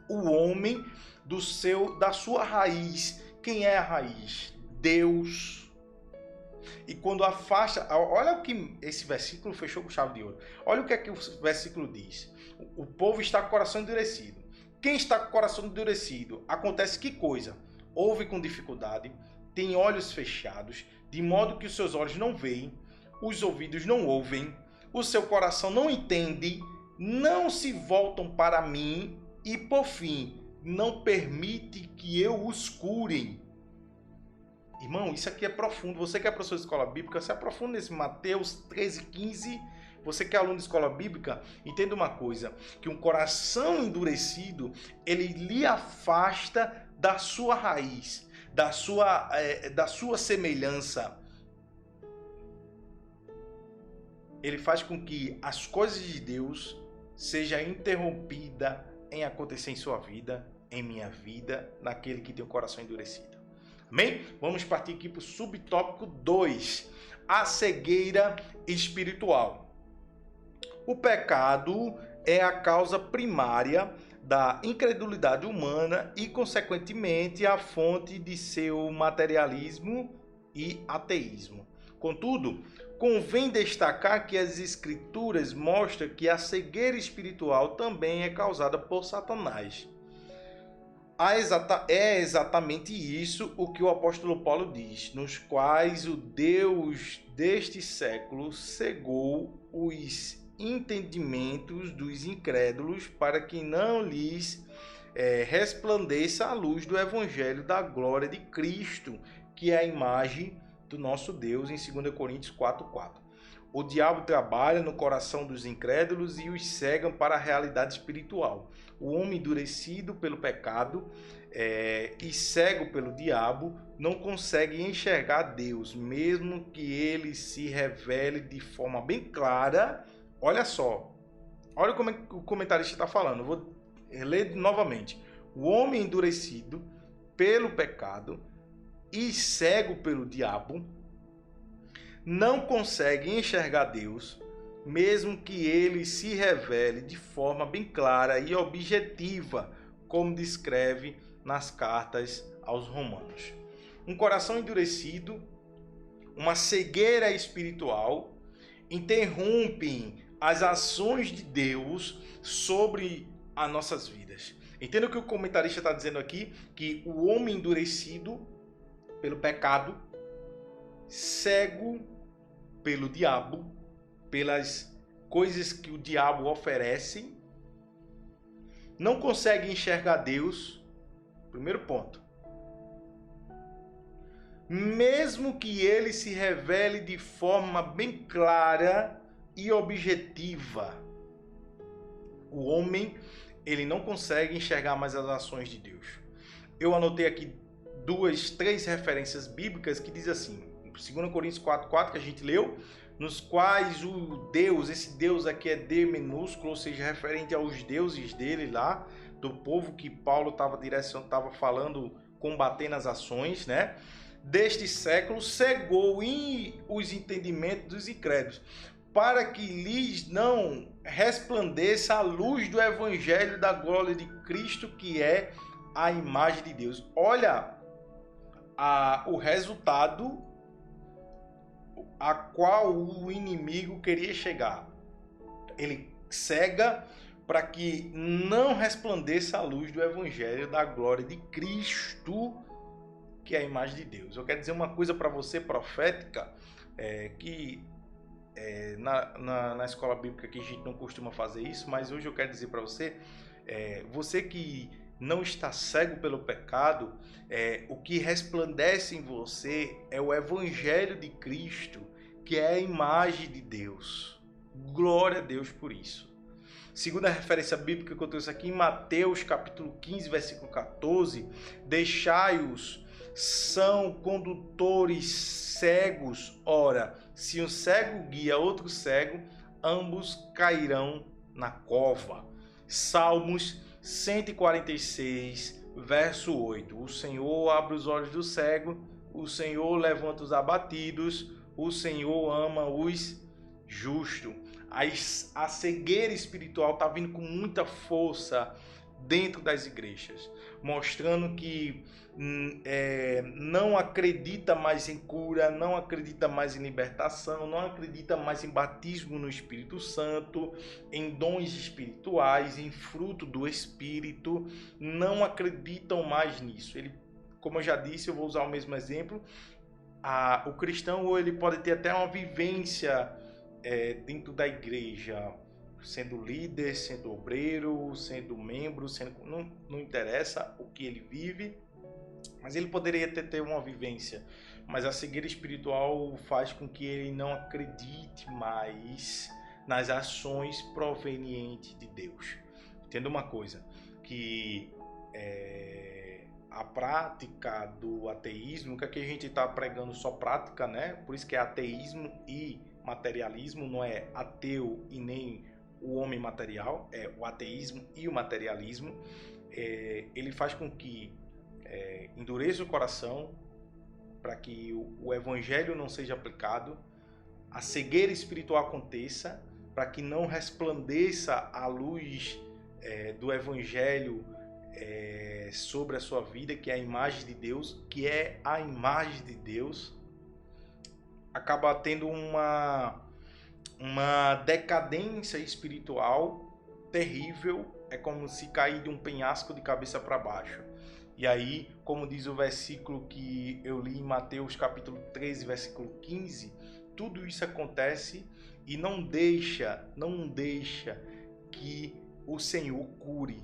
o homem da sua raiz. Quem é a raiz? Deus. E quando afasta, olha o que esse versículo fechou com chave de ouro. Olha o que é que o versículo diz. O povo está com o coração endurecido. Quem está com o coração endurecido, acontece que coisa? Ouve com dificuldade, tem olhos fechados, de modo que os seus olhos não veem, os ouvidos não ouvem, o seu coração não entende, não se voltam para mim e, por fim, não permite que eu os curem. Irmão, isso aqui é profundo. Você que é professor de escola bíblica, você aprofunda nesse Mateus 13:15. Você que é aluno de escola bíblica, entenda uma coisa, que um coração endurecido, ele lhe afasta da sua raiz, da sua semelhança. Ele faz com que as coisas de Deus sejam interrompidas em acontecer em sua vida, em minha vida, naquele que tem o coração endurecido. Amém? Vamos partir aqui para o subtópico 2, a cegueira espiritual. O pecado é a causa primária da incredulidade humana e, consequentemente, a fonte de seu materialismo e ateísmo. Contudo, convém destacar que as Escrituras mostram que a cegueira espiritual também é causada por Satanás. É exatamente isso o que o apóstolo Paulo diz, nos quais o Deus deste século cegou os entendimentos dos incrédulos para que não lhes resplandeça a luz do evangelho da glória de Cristo, que é a imagem do nosso Deus, em 2 Coríntios 4:4. O diabo trabalha no coração dos incrédulos e os cega para a realidade espiritual. O homem endurecido pelo pecado e cego pelo diabo não consegue enxergar Deus, mesmo que ele se revele de forma bem clara. Olha só, olha como é que o comentarista está falando. Eu vou ler novamente. O homem endurecido pelo pecado e cego pelo diabo não consegue enxergar Deus, mesmo que ele se revele de forma bem clara e objetiva, como descreve nas cartas aos Romanos. Um coração endurecido, uma cegueira espiritual, interrompem as ações de Deus sobre as nossas vidas. Entenda o que o comentarista está dizendo aqui, que o homem endurecido pelo pecado, cego pelo diabo, pelas coisas que o diabo oferece, não consegue enxergar Deus. Primeiro ponto. Mesmo que ele se revele de forma bem clara e objetiva, o homem, ele não consegue enxergar mais as ações de Deus. Eu anotei aqui três referências bíblicas que diz assim, 2 Coríntios 4:4, que a gente leu, nos quais o Deus, esse Deus aqui é D minúsculo, ou seja, referente aos deuses dele lá, do povo que Paulo estava falando, combatendo as ações, né? Deste século, cegou os entendimentos dos incrédulos, para que lhes não resplandeça a luz do evangelho da glória de Cristo, que é a imagem de Deus. Olha o resultado a qual o inimigo queria chegar. Ele cega para que não resplandeça a luz do Evangelho da glória de Cristo, que é a imagem de Deus. Eu quero dizer uma coisa para você, profética, que na escola bíblica que a gente não costuma fazer isso, mas hoje eu quero dizer para você, você que não está cego pelo pecado, o que resplandece em você é o Evangelho de Cristo, que é a imagem de Deus. Glória a Deus por isso. Segunda referência bíblica que eu trouxe aqui em Mateus capítulo 15, versículo 14, deixai-os, são condutores cegos, ora, se um cego guia outro cego, ambos cairão na cova. Salmos 146, verso 8, o Senhor abre os olhos do cego, o Senhor levanta os abatidos, o Senhor ama os justos. A cegueira espiritual está vindo com muita força dentro das igrejas, mostrando que não acredita mais em cura, não acredita mais em libertação, não acredita mais em batismo no Espírito Santo, em dons espirituais, em fruto do Espírito, não acreditam mais nisso. Como eu já disse, eu vou usar o mesmo exemplo, o cristão ou ele pode ter até uma vivência dentro da igreja, sendo líder, sendo obreiro, sendo membro, não interessa o que ele vive, mas ele poderia ter uma vivência, mas a cegueira espiritual faz com que ele não acredite mais nas ações provenientes de Deus. Entenda uma coisa, que a prática do ateísmo, que aqui a gente está pregando só prática, né? Por isso que é ateísmo e materialismo, não é ateu e nem o homem material, é o ateísmo e o materialismo. Ele faz com que endureça o coração, para que o evangelho não seja aplicado, a cegueira espiritual aconteça, para que não resplandeça a luz do evangelho sobre a sua vida, que é a imagem de Deus, que é a imagem de Deus, acaba tendo uma decadência espiritual terrível, é como se cair de um penhasco de cabeça para baixo. E aí, como diz o versículo que eu li em Mateus capítulo 13, versículo 15, tudo isso acontece e não deixa que o Senhor cure.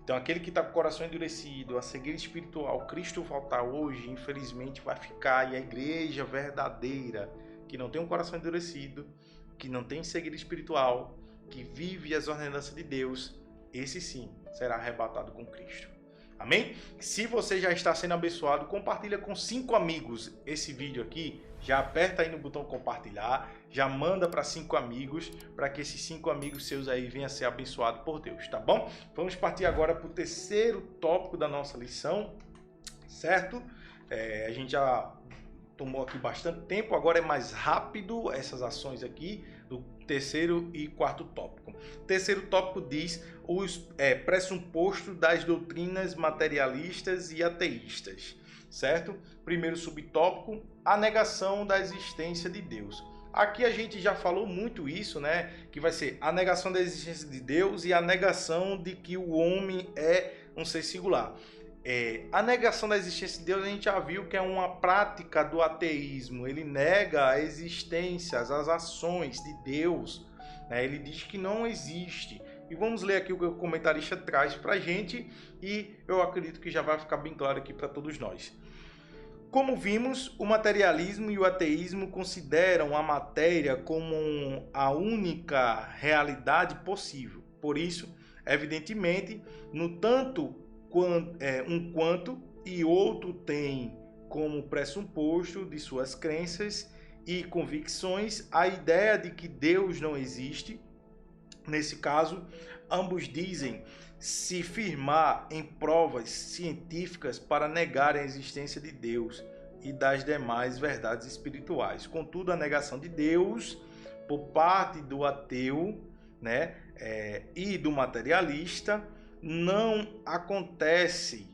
Então, aquele que está com o coração endurecido, a cegueira espiritual, Cristo voltar hoje, infelizmente vai ficar. E a igreja verdadeira, que não tem um coração endurecido, que não tem cegueira espiritual, que vive as ordenanças de Deus, esse sim será arrebatado com Cristo. Amém? Se você já está sendo abençoado, compartilha com 5 amigos esse vídeo aqui. Já aperta aí no botão compartilhar, já manda para 5 amigos, para que esses 5 amigos seus aí venham a ser abençoados por Deus, tá bom? Vamos partir agora para o terceiro tópico da nossa lição, certo? A gente já tomou aqui bastante tempo, agora é mais rápido essas ações aqui do terceiro e quarto tópico. O terceiro tópico diz os pressupostos das doutrinas materialistas e ateístas, certo? Primeiro subtópico, a negação da existência de Deus. Aqui a gente já falou muito isso, né? Que vai ser a negação da existência de Deus e a negação de que o homem é um ser singular. A negação da existência de Deus a gente já viu que é uma prática do ateísmo. Ele nega a existência, as ações de Deus, né? Ele diz que não existe. E vamos ler aqui o que o comentarista traz para a gente e eu acredito que já vai ficar bem claro aqui para todos nós. Como vimos, o materialismo e o ateísmo consideram a matéria como a única realidade possível. Por isso, evidentemente, no tanto um quanto e outro tem como pressuposto de suas crenças e convicções a ideia de que Deus não existe. Nesse caso, ambos dizem se firmar em provas científicas para negar a existência de Deus e das demais verdades espirituais. Contudo, a negação de Deus por parte do ateu, né, e do materialista não acontece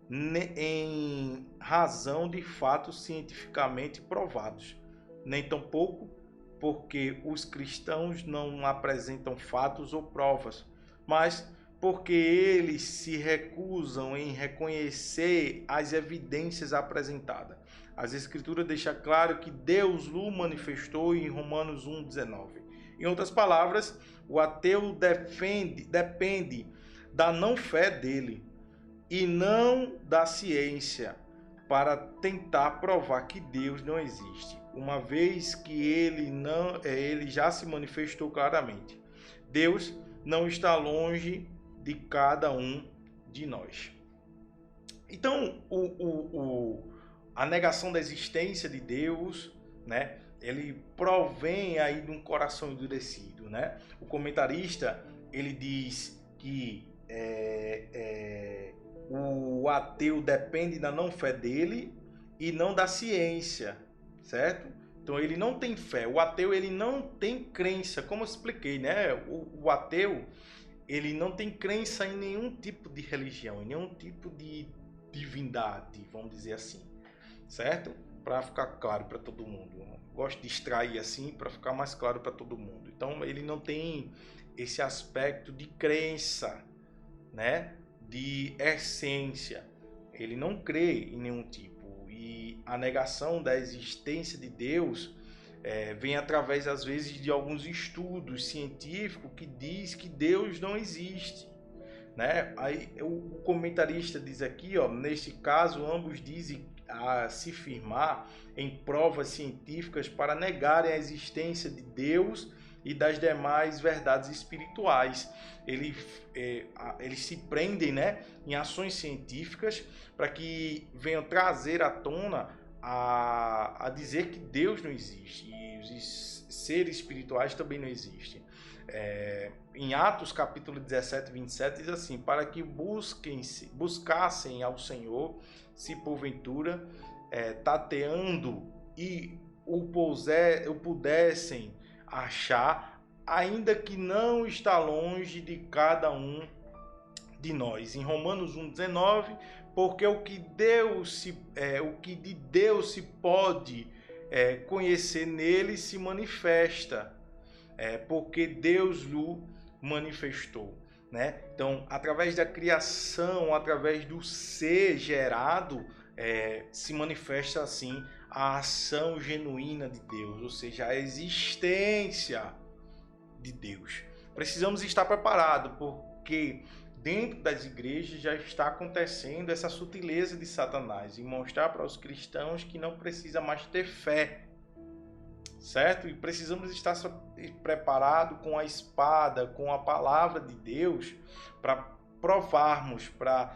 em razão de fatos cientificamente provados, nem tampouco porque os cristãos não apresentam fatos ou provas, mas porque eles se recusam em reconhecer as evidências apresentadas. As Escrituras deixam claro que Deus o manifestou em Romanos 1,19. Em outras palavras, o ateu depende da não-fé dele e não da ciência para tentar provar que Deus não existe, uma vez que ele já se manifestou claramente. Deus não está longe de cada um de nós. Então, a negação da existência de Deus, né, ele provém aí de um coração endurecido, né? O comentarista, ele diz que o ateu depende da não-fé dele e não da ciência, certo? Então ele não tem fé. O ateu, ele não tem crença, como eu expliquei, né? O ateu, ele não tem crença em nenhum tipo de religião, em nenhum tipo de divindade, vamos dizer assim, certo? Para ficar claro para todo mundo. Eu gosto de extrair assim para ficar mais claro para todo mundo. Então ele não tem esse aspecto de crença, né? De essência. Ele não crê em nenhum tipo. E a negação da existência de Deus vem através, às vezes, de alguns estudos científicos que diz que Deus não existe, né? Aí o comentarista diz aqui, ó, neste caso, ambos dizem a se firmar em provas científicas para negarem a existência de Deus e das demais verdades espirituais. Eles se prendem, né, em ações científicas para que venham trazer à tona a dizer que Deus não existe e os seres espirituais também não existem. Em Atos capítulo 17, 27 diz assim: para que buscassem ao Senhor, se porventura tateando e o pudessem achar, ainda que não está longe de cada um de nós. Em Romanos 1,19, porque o que de Deus se pode conhecer nele se manifesta, porque Deus o manifestou, né? Então, através da criação, através do ser gerado, se manifesta assim a ação genuína de Deus, ou seja, a existência de Deus. Precisamos estar preparados, porque dentro das igrejas já está acontecendo essa sutileza de Satanás, em mostrar para os cristãos que não precisa mais ter fé, certo? E precisamos estar preparados com a espada, com a palavra de Deus, para provarmos, para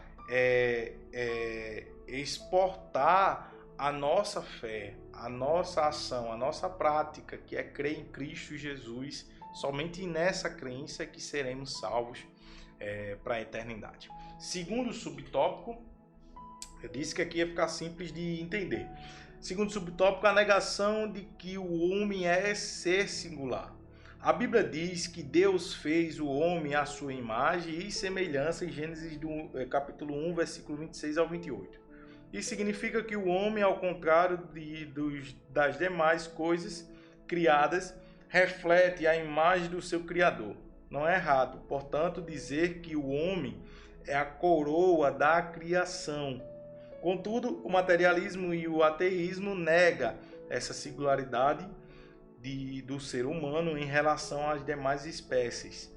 exportar a nossa fé, a nossa ação, a nossa prática, que é crer em Cristo Jesus. Somente nessa crença que seremos salvos para a eternidade. Segundo subtópico, eu disse que aqui ia ficar simples de entender. Segundo subtópico, a negação de que o homem é ser singular. A Bíblia diz que Deus fez o homem à sua imagem e semelhança em Gênesis capítulo 1, versículo 26 ao 28. Isso significa que o homem, ao contrário das demais coisas criadas, reflete a imagem do seu Criador. Não é errado, portanto, dizer que o homem é a coroa da criação. Contudo, o materialismo e o ateísmo negam essa singularidade do ser humano em relação às demais espécies.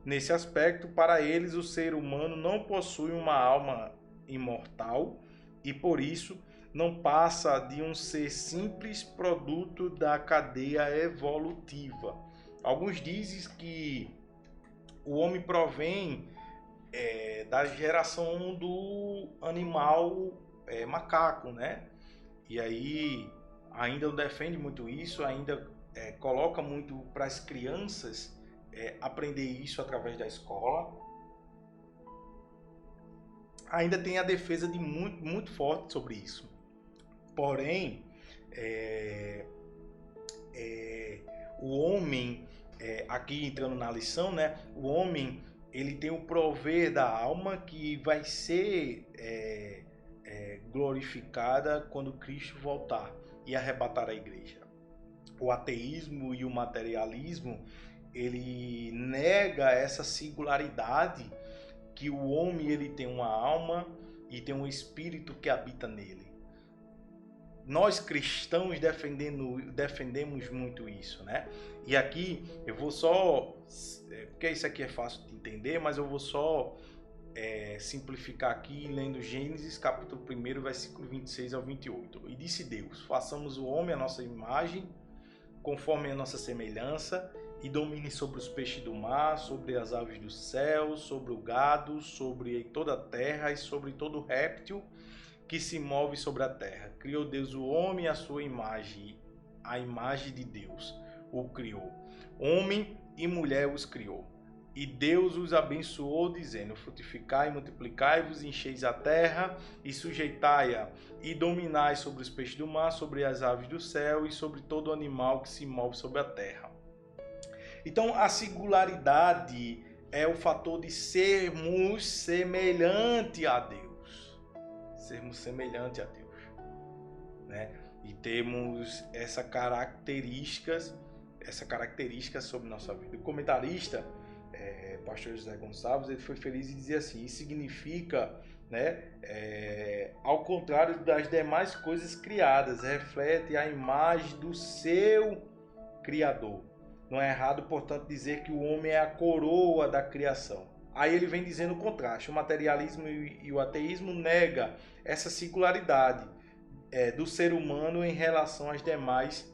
Nesse aspecto, para eles, o ser humano não possui uma alma imortal e, por isso, não passa de um ser simples produto da cadeia evolutiva. Alguns dizem que o homem provém da geração do animal macaco, né? E aí ainda não defende muito isso, ainda coloca muito para as crianças aprender isso através da escola. Ainda tem a defesa de muito forte sobre isso. Porém, o homem, aqui entrando na lição, né? O homem, ele tem o prover da alma que vai ser glorificada quando Cristo voltar e arrebatar a igreja. o ateísmo e o materialismo, ele nega essa singularidade que o homem ele tem uma alma e tem um espírito que habita nele. Nós cristãos defendemos muito isso, né? E aqui eu vou só, porque isso aqui é fácil de entender, mas eu vou só simplificar aqui lendo Gênesis capítulo 1, versículo 26 ao 28. E disse Deus: façamos o homem à nossa imagem, conforme a nossa semelhança, e domine sobre os peixes do mar, sobre as aves do céu, sobre o gado, sobre toda a terra e sobre todo réptil que se move sobre a terra. Criou Deus o homem à sua imagem, a imagem de Deus o criou. Homem e mulher os criou. E Deus os abençoou, dizendo: frutificai, multiplicai-vos, encheis a terra e sujeitai-a, e dominai sobre os peixes do mar, sobre as aves do céu e sobre todo animal que se move sobre a terra. Então, a singularidade é o fator de sermos semelhante a Deus. Sermos semelhante a Deus, né? E temos essa característica sobre nossa vida. O comentarista, pastor José Gonçalves, ele foi feliz em dizer assim: isso significa, né, ao contrário das demais coisas criadas, reflete a imagem do seu Criador. Não é errado, portanto, dizer que o homem é a coroa da criação. Aí ele vem dizendo o contraste: o materialismo e o ateísmo nega essa singularidade do ser humano em relação às demais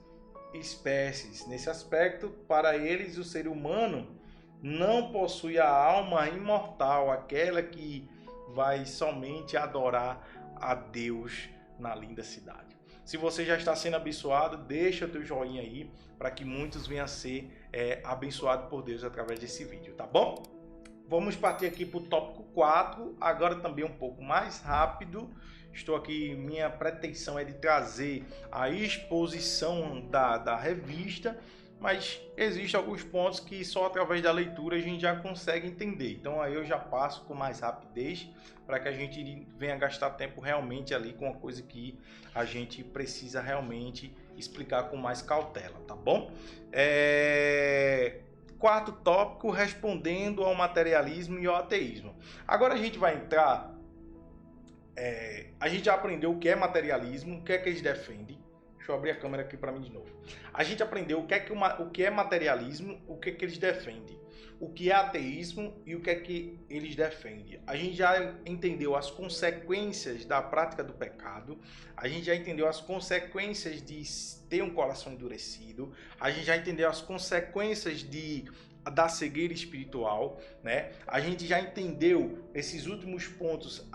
espécies. Nesse aspecto, para eles, o ser humano não possui a alma imortal, aquela que vai somente adorar a Deus na linda cidade. Se você já está sendo abençoado, deixa o teu joinha aí para que muitos venham a ser abençoados por Deus através desse vídeo, tá bom? Vamos partir aqui para o tópico 4, agora também um pouco mais rápido. Estou aqui, minha pretensão é de trazer a exposição da revista, mas existem alguns pontos que só através da leitura a gente já consegue entender. Então aí eu já passo com mais rapidez para que a gente venha gastar tempo realmente ali com uma coisa que a gente precisa realmente explicar com mais cautela, tá bom? Quarto tópico, respondendo ao materialismo e ao ateísmo. Agora a gente vai entrar, a gente já aprendeu o que é materialismo, o que é que eles defendem. Deixa eu abrir a câmera aqui para mim de novo. A gente aprendeu o que é materialismo, o que é que eles defendem, o que é ateísmo e o que é que eles defendem. A gente já entendeu as consequências da prática do pecado, a gente já entendeu as consequências de ter um coração endurecido, a gente já entendeu as consequências da cegueira espiritual, né? A gente já entendeu esses últimos pontos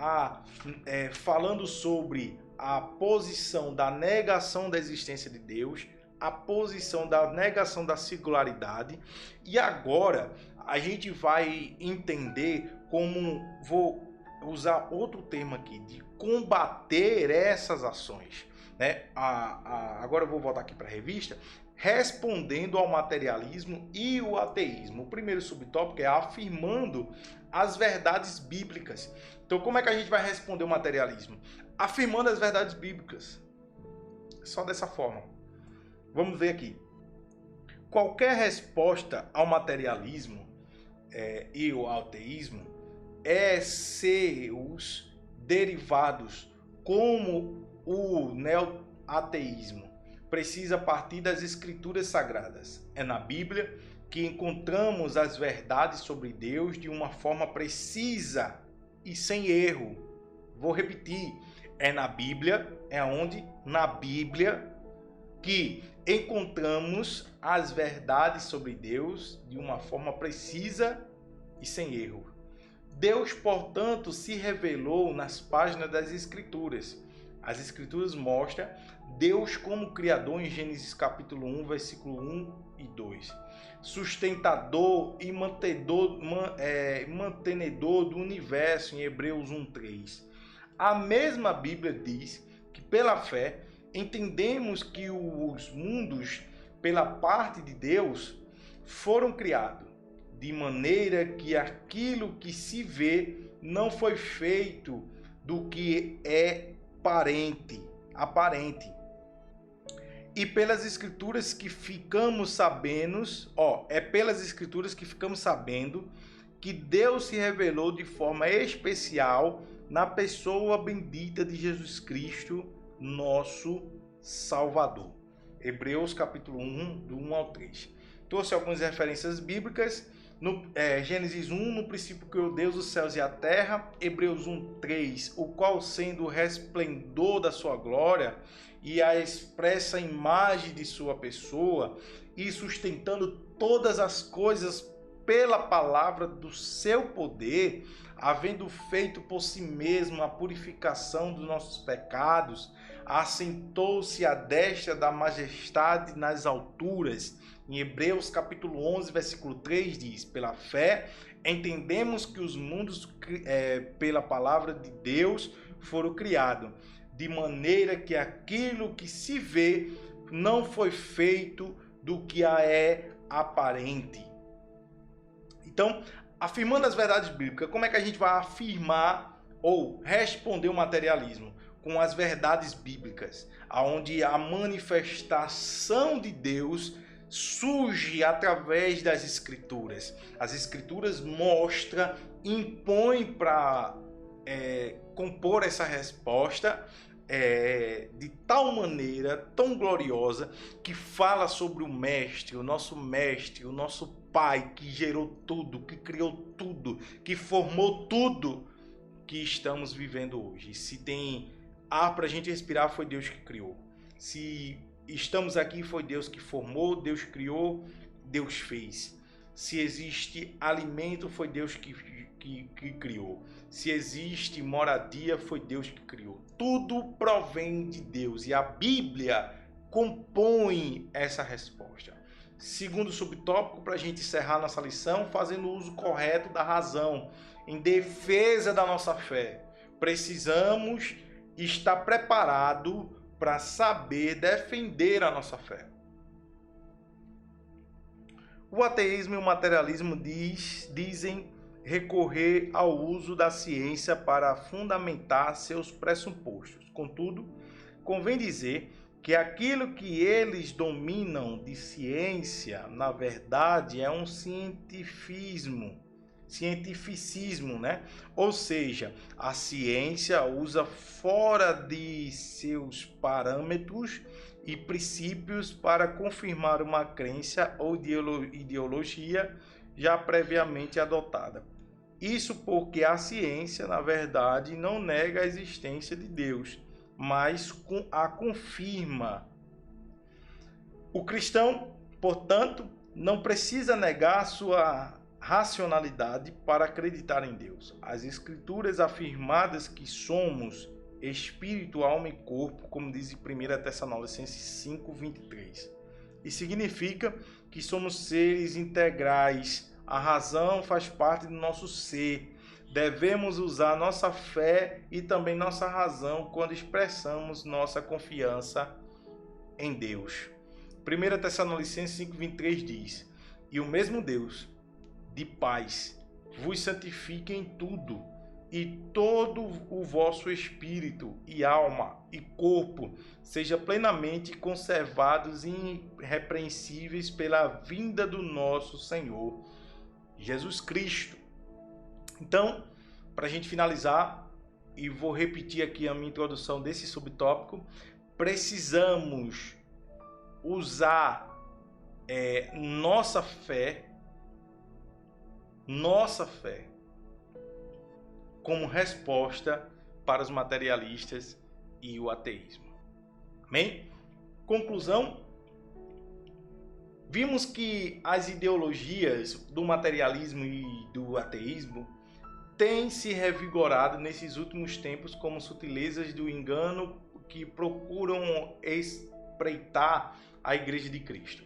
falando sobre a posição da negação da existência de Deus, a posição da negação da singularidade, e agora a gente vai entender como, vou usar outro termo aqui, de combater essas ações, né? Agora eu vou voltar aqui para a revista, respondendo ao materialismo e o ateísmo. O primeiro subtópico é afirmando as verdades bíblicas. Então, como é que a gente vai responder o materialismo? Afirmando as verdades bíblicas. Só dessa forma. Vamos ver aqui. Qualquer resposta ao materialismo e ao ateísmo seus derivados, como o neoateísmo, precisa partir das escrituras sagradas. É na Bíblia que encontramos as verdades sobre Deus de uma forma precisa e sem erro. Vou repetir. É na Bíblia, na Bíblia que encontramos as verdades sobre Deus de uma forma precisa e sem erro. Deus, portanto, se revelou nas páginas das Escrituras. As Escrituras mostram Deus como Criador em Gênesis capítulo 1, versículo 1 e 2. Sustentador e mantenedor do universo em Hebreus 1, 3. A mesma Bíblia diz que pela fé entendemos que os mundos, pela parte de Deus, foram criados, de maneira que aquilo que se vê não foi feito do que é aparente. E pelas escrituras que ficamos sabendo, é pelas escrituras que ficamos sabendo que Deus se revelou de forma especial na pessoa bendita de Jesus Cristo, nosso Salvador. Hebreus capítulo 1, do 1 ao 3. Trouxe algumas referências bíblicas. Gênesis 1, no princípio criou Deus os céus e a terra. Hebreus 1, 3, o qual sendo o resplendor da sua glória e a expressa imagem de sua pessoa, e sustentando todas as coisas pela palavra do seu poder, havendo feito por si mesmo a purificação dos nossos pecados, assentou-se à destra da majestade nas alturas. Em Hebreus capítulo 11, versículo 3 diz: pela fé entendemos que os mundos pela palavra de Deus foram criados, de maneira que aquilo que se vê não foi feito do que é aparente. Então, afirmando as verdades bíblicas, como é que a gente vai afirmar ou responder o materialismo? Com as verdades bíblicas, onde a manifestação de Deus surge através das Escrituras. As Escrituras mostram, impõem para compor essa resposta de tal maneira, tão gloriosa, que fala sobre o Mestre, o nosso Pai, que gerou tudo, que criou tudo, que formou tudo que estamos vivendo hoje. Se tem ar para a gente respirar, foi Deus que criou. Se estamos aqui, foi Deus que formou, Deus criou, Deus fez. Se existe alimento, foi Deus que criou. Se existe moradia, foi Deus que criou. Tudo provém de Deus e a Bíblia compõe essa resposta. Segundo subtópico, para a gente encerrar nossa lição, fazendo uso correto da razão em defesa da nossa fé. Precisamos estar preparados para saber defender a nossa fé. O ateísmo e o materialismo dizem recorrer ao uso da ciência para fundamentar seus pressupostos. Contudo, convém dizer que aquilo que eles dominam de ciência, na verdade, é um cientificismo, né? Ou seja, a ciência usa fora de seus parâmetros e princípios para confirmar uma crença ou ideologia já previamente adotada. Isso porque a ciência, na verdade, não nega a existência de Deus, mas a confirma. O cristão, portanto, não precisa negar sua racionalidade para acreditar em Deus. As Escrituras afirmadas que somos espírito, alma e corpo, como diz em 1 Tessalonicenses 5:23. E significa que somos seres integrais. A razão faz parte do nosso ser. Devemos usar nossa fé e também nossa razão quando expressamos nossa confiança em Deus. 1 Tessalonicenses 5:23 diz: e o mesmo Deus de paz vos santifique em tudo, e todo o vosso espírito e alma e corpo seja plenamente conservados e irrepreensíveis pela vinda do nosso Senhor Jesus Cristo. Então, para a gente finalizar, e vou repetir aqui a minha introdução desse subtópico, precisamos usar nossa fé como resposta para os materialistas e o ateísmo. Amém? Conclusão: vimos que as ideologias do materialismo e do ateísmo têm se revigorado nesses últimos tempos como sutilezas do engano que procuram espreitar a Igreja de Cristo.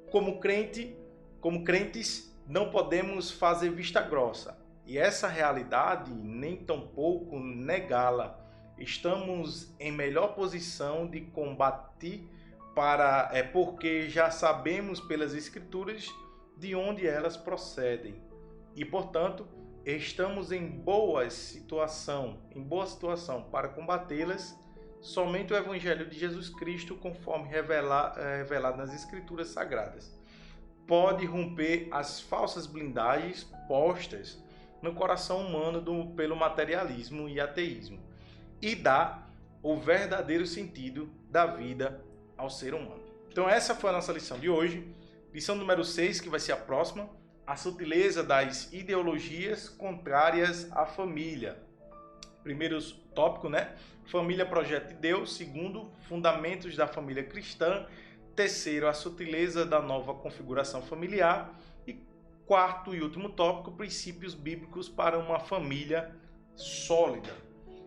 Como crentes, não podemos fazer vista grossa, e essa realidade nem tampouco negá-la. Estamos em melhor posição de combater porque já sabemos pelas Escrituras de onde elas procedem e, portanto, estamos em boa situação para combatê-las somente o Evangelho de Jesus Cristo, conforme revelado nas Escrituras Sagradas, pode romper as falsas blindagens postas no coração humano pelo materialismo e ateísmo e dar o verdadeiro sentido da vida ao ser humano. Então essa foi a nossa lição de hoje, lição número 6, que vai ser a próxima, a sutileza das ideologias contrárias à família. Primeiro tópico, né? Família, projeto de Deus. Segundo, fundamentos da família cristã. Terceiro, a sutileza da nova configuração familiar. E quarto e último tópico, princípios bíblicos para uma família sólida.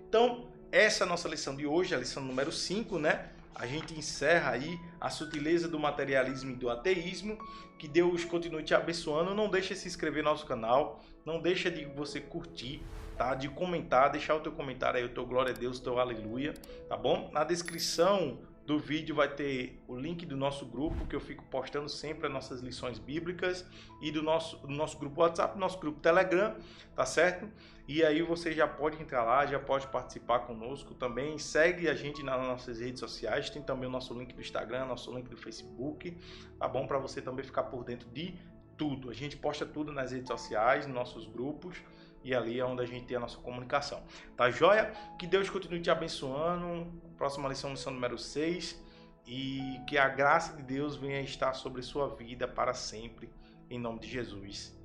Então, essa é a nossa lição de hoje, a lição número 5, né? A gente encerra aí a sutileza do materialismo e do ateísmo. Que Deus continue te abençoando. Não deixe de se inscrever no nosso canal. Não deixe de você curtir, tá? De comentar, deixar o teu comentário aí, o teu glória a Deus, o teu aleluia, tá bom? Na descrição do vídeo vai ter o link do nosso grupo, que eu fico postando sempre as nossas lições bíblicas, e do nosso grupo WhatsApp, nosso grupo Telegram, tá certo? E aí você já pode entrar lá, já pode participar conosco também. Segue a gente nas nossas redes sociais, tem também o nosso link do Instagram, nosso link do Facebook, tá bom? Para você também ficar por dentro de tudo. A gente posta tudo nas redes sociais, nos nossos grupos, e ali é onde a gente tem a nossa comunicação. Tá joia? Que Deus continue te abençoando. Próxima lição número 6. E que a graça de Deus venha estar sobre sua vida para sempre. Em nome de Jesus.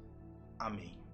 Amém.